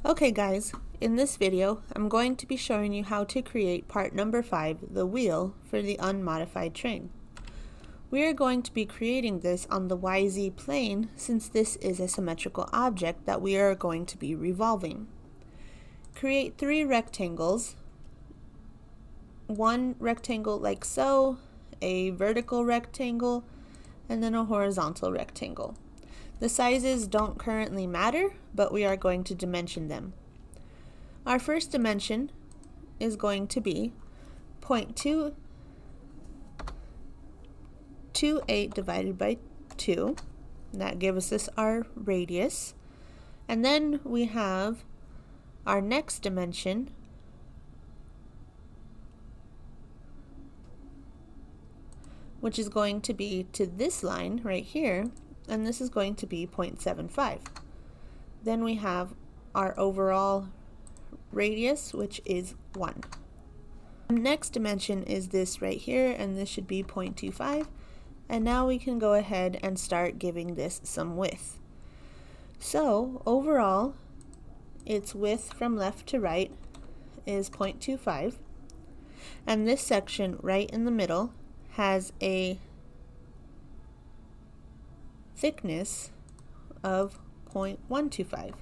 Okay guys, in this video I'm going to be showing you how to create part number 5, the wheel for the unmodified train. We are going to be creating this on the YZ plane since this is a symmetrical object that we are going to be revolving. Create 3 rectangles, one rectangle like so, a vertical rectangle, and then a horizontal rectangle. The sizes don't currently matter, but we are going to dimension them. Our first dimension is going to be 0.228 divided by 2. That gives us our radius. And then we have our next dimension, which is going to be to this line right here, and this is going to be 0.75. Then we have our overall radius, which is 1. The next dimension is this right here, and this should be 0.25. And now we can go ahead and start giving this some width. So overall, its width from left to right is 0.25. And this section right in the middle has a thickness of 0.125.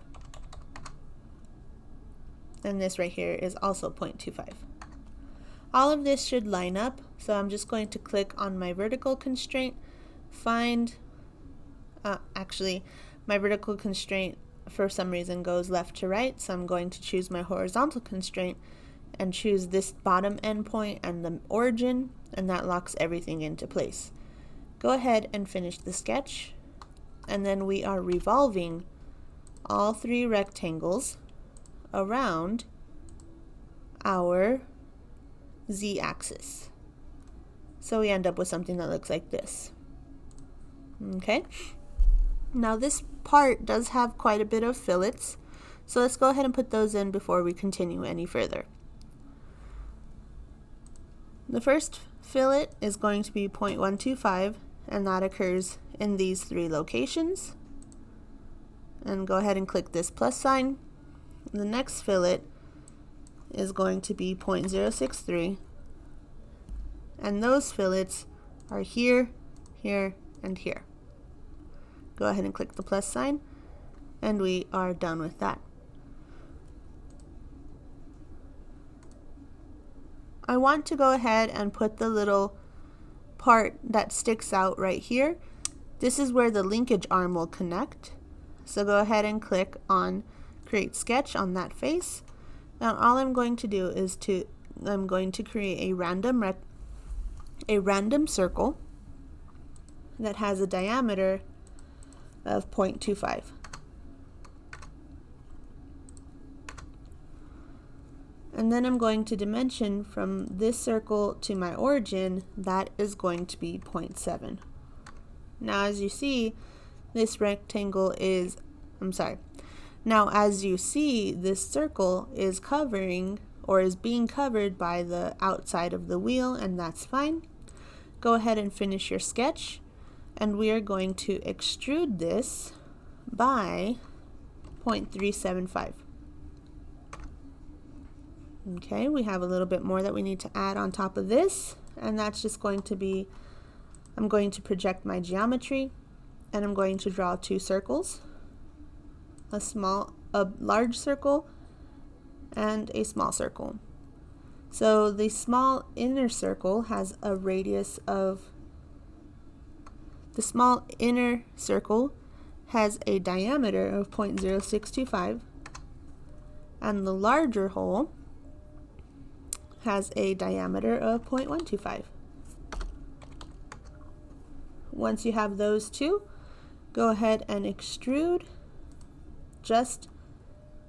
And this right here is also 0.25. All of this should line up, so I'm just going to click on my vertical constraint, find, actually my vertical constraint for some reason goes left to right, so I'm going to choose my horizontal constraint and choose this bottom endpoint and the origin, and that locks everything into place. Go ahead and finish the sketch, and then we are revolving all 3 rectangles around our z-axis. So we end up with something that looks like this. Okay? Now this part does have quite a bit of fillets, so let's go ahead and put those in before we continue any further. The first fillet is going to be 0.125, and that occurs in these 3 locations. And go ahead and click this plus sign. The next fillet is going to be 0.063, and those fillets are here, here, and here. Go ahead and click the plus sign, and we are done with that. I want to go ahead and put the little part that sticks out right here. This is where the linkage arm will connect. So go ahead and click on Create Sketch on that face. Now all I'm going to do is I'm going to create a random circle that has a diameter of 0.25. And then I'm going to dimension from this circle to my origin. That is going to be 0.7. Now as you see, this rectangle is, Now as you see, this circle is covering or is being covered by the outside of the wheel, and that's fine. Go ahead and finish your sketch, and we are going to extrude this by 0.375. Okay, we have a little bit more that we need to add on top of this, and that's just going to be, I'm going to project my geometry, and I'm going to draw 2 circles, a large circle and a small circle. So the small inner circle has a radius of, the small inner circle has a diameter of 0.0625, and the larger hole has a diameter of 0.125. Once you have those 2, go ahead and extrude just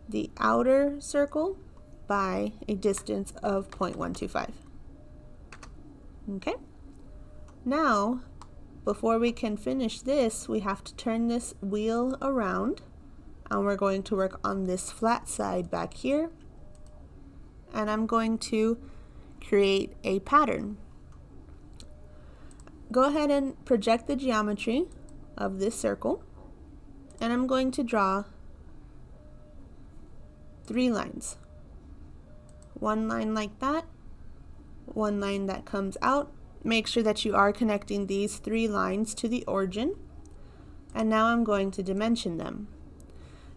the outer circle by a distance of 0.125. Okay? Now, before we can finish this, we have to turn this wheel around, and we're going to work on this flat side back here, and I'm going to create a pattern. Go ahead and project the geometry of this circle, and I'm going to draw 3 lines. One line like that, one line that comes out. Make sure that you are connecting these 3 lines to the origin. And now I'm going to dimension them.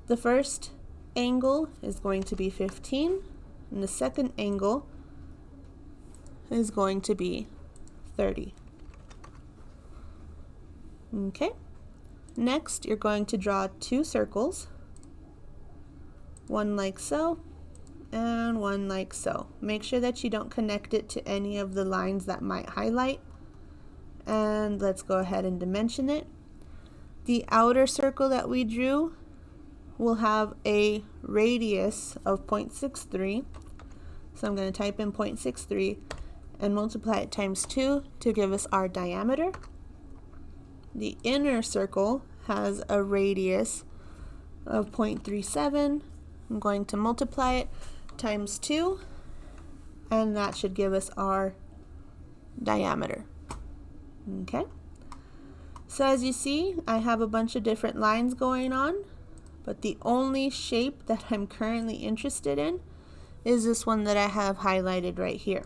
The first angle is going to be 15, and the second angle is going to be 30. Okay. Next, you're going to draw 2 circles, one like so, and one like so. Make sure that you don't connect it to any of the lines that might highlight. And let's go ahead and dimension it. The outer circle that we drew will have a radius of 0.63. So I'm going to type in 0.63 and multiply it times 2 to give us our diameter. The inner circle has a radius of 0.37. I'm going to multiply it times 2, and that should give us our diameter. Okay. So as you see, I have a bunch of different lines going on, but the only shape that I'm currently interested in is this one that I have highlighted right here.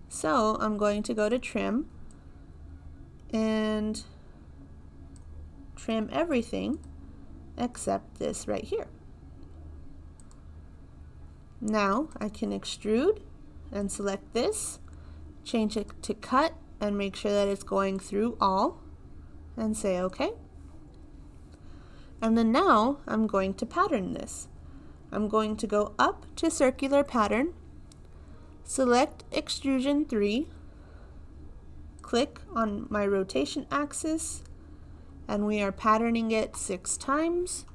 So I'm going to go to trim and trim everything except this right here. Now I can extrude and select this, change it to cut, and make sure that it's going through all, and say OK. And then now I'm going to pattern this. I'm going to go up to circular pattern, select extrusion 3, click on my rotation axis, and we are patterning it 6 times,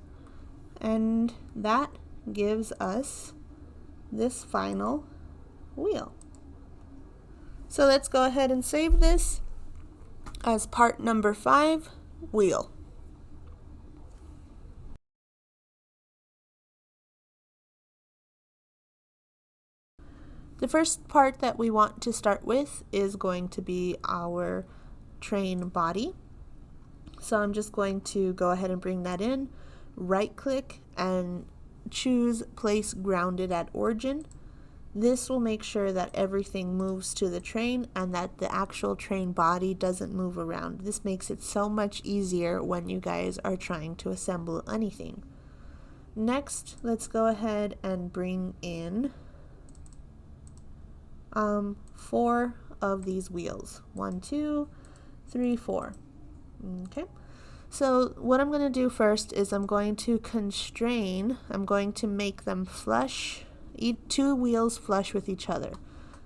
and that gives us this final wheel. So let's go ahead and save this as part number 5, wheel. The first part that we want to start with is going to be our train body. So I'm just going to go ahead and bring that in, right click and choose place grounded at origin. This will make sure that everything moves to the train and that the actual train body doesn't move around. This makes it so much easier when you guys are trying to assemble anything. Next, let's go ahead and bring in 4 of these wheels. 1, 2, 3, 4. Okay. So what I'm going to do first is I'm going to constrain, I'm going to make them flush, 2 wheels flush with each other.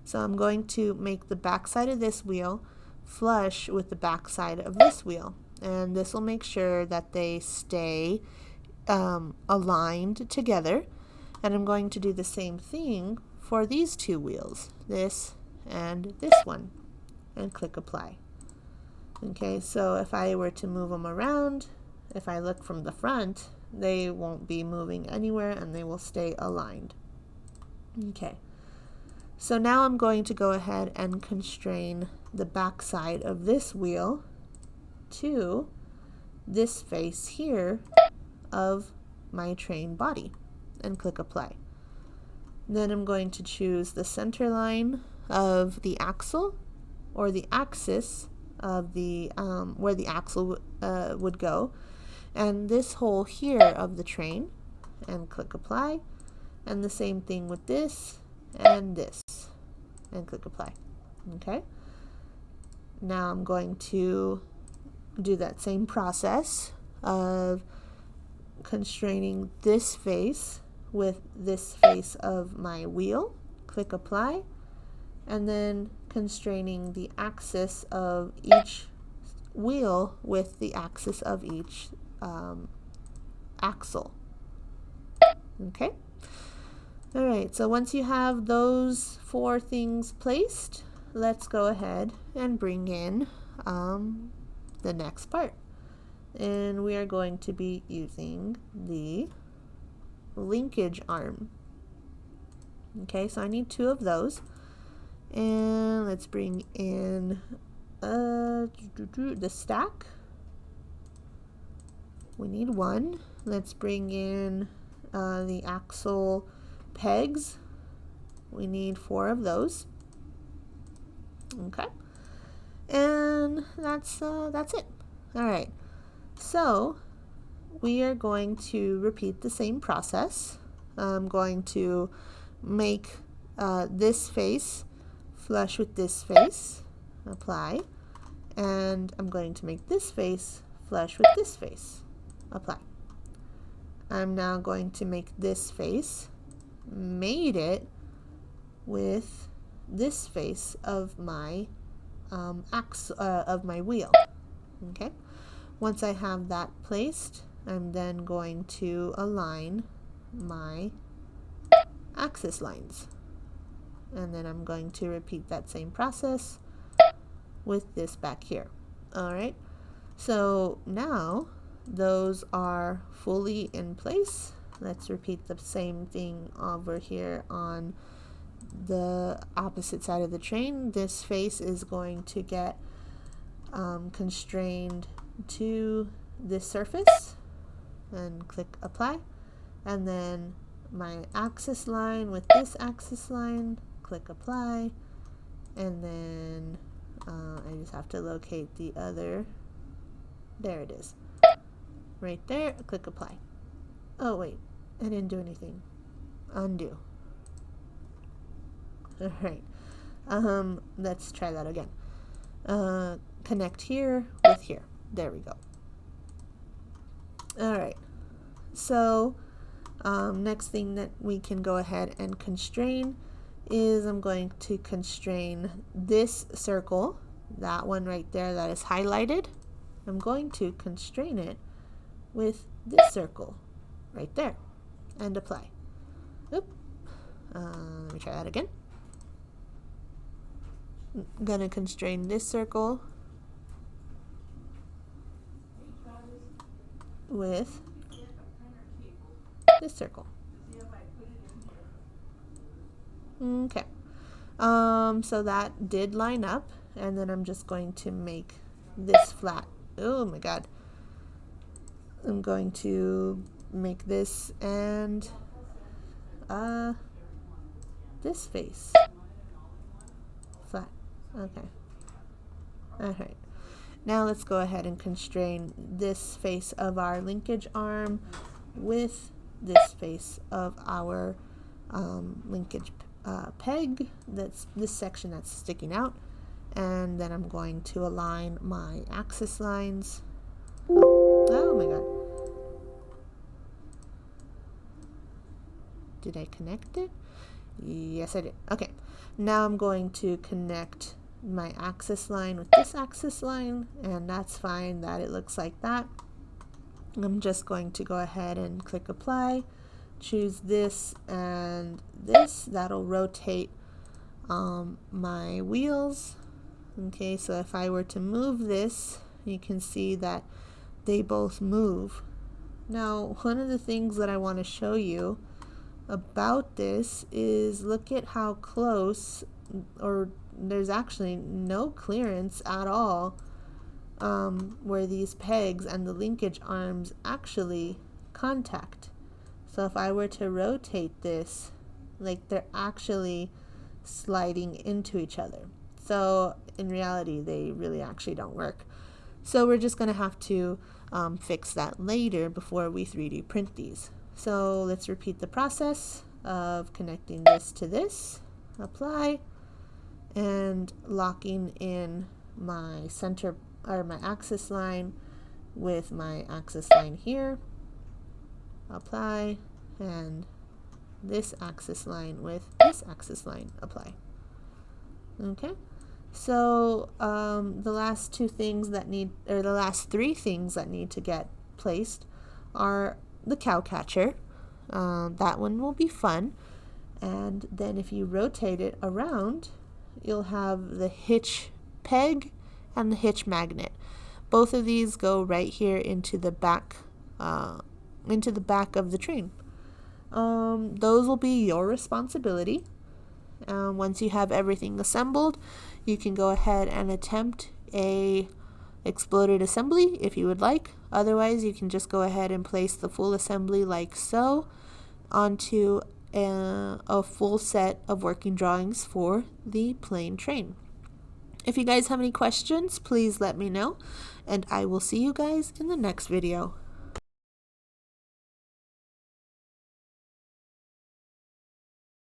So I'm going to make the back side of this wheel flush with the back side of this wheel. And this will make sure that they stay aligned together. And I'm going to do the same thing for these 2 wheels, this and this one, and click apply. Okay, so if I were to move them around, if I look from the front, they won't be moving anywhere and they will stay aligned. Okay, so now I'm going to go ahead and constrain the back side of this wheel to this face here of my train body and click apply. Then I'm going to choose the center line of the axle or the axis of the where the axle would go, and this hole here of the train, and click apply. And the same thing with this and this, and click apply. Okay, now I'm going to do that same process of constraining this face with this face of my wheel, click apply, and then constraining the axis of each wheel with the axis of each axle. Okay. Alright, so once you have those 4 things placed, let's go ahead and bring in the next part. And we are going to be using the linkage arm. Okay, so I need 2 of those. And let's bring in the stack. We need 1. Let's bring in the axle pegs. We need 4 of those. Okay. And that's it. All right. So we are going to repeat the same process. I'm going to make this face flush with this face, apply, and I'm going to make this face flush with this face, apply. I'm now going to make this face mate it with this face of my of my wheel. Okay. Once I have that placed, I'm then going to align my axis lines. And then I'm going to repeat that same process with this back here. All right. So now those are fully in place. Let's repeat the same thing over here on the opposite side of the train. This face is going to get constrained to this surface, and click apply, and then my axis line with this axis line, click apply, and then I just have to locate the other, there it is, right there, click apply. Oh wait, I didn't do anything. Undo. Alright, let's try that again. Connect here with here. There we go. Alright, so next thing that we can go ahead and constrain is I'm going to constrain this circle, that one right there that is highlighted. I'm going to constrain it with this circle right there and apply. Oop. Let me try that again. I'm going to constrain this circle with this circle. Okay. So that did line up, and then I'm just going to make this flat. Oh my god. I'm going to make this and this face flat. Okay. Alright. Now let's go ahead and constrain this face of our linkage arm with this face of our linkage peg, that's this section that's sticking out, and then I'm going to align my axis lines. Oh my god. Did I connect it? Yes, I did. Okay. Now I'm going to connect my axis line with this axis line, and that's fine that it looks like that. I'm just going to go ahead and click apply, choose this and this. That'll rotate my wheels. Okay, so if I were to move this, you can see that they both move. Now, one of the things that I want to show you about this is look at how close, or there's actually no clearance at all where these pegs and the linkage arms actually contact. So if I were to rotate this, like, they're actually sliding into each other. So in reality, they really actually don't work. So we're just going to have to fix that later before we 3D print these. So let's repeat the process of connecting this to this, apply, and locking in my center, or my axis line with my axis line here, apply, and this axis line with this axis line, apply. Okay, so the last two things that need, or the last three things that need to get placed are the cow catcher. That one will be fun, and then if you rotate it around, you'll have the hitch peg and the hitch magnet. Both of these go right here into the back of the train. Those will be your responsibility. Once you have everything assembled, you can go ahead and attempt a exploded assembly if you would like. Otherwise, you can just go ahead and place the full assembly like so onto a full set of working drawings for the plane train. If you guys have any questions, please let me know, and I will see you guys in the next video.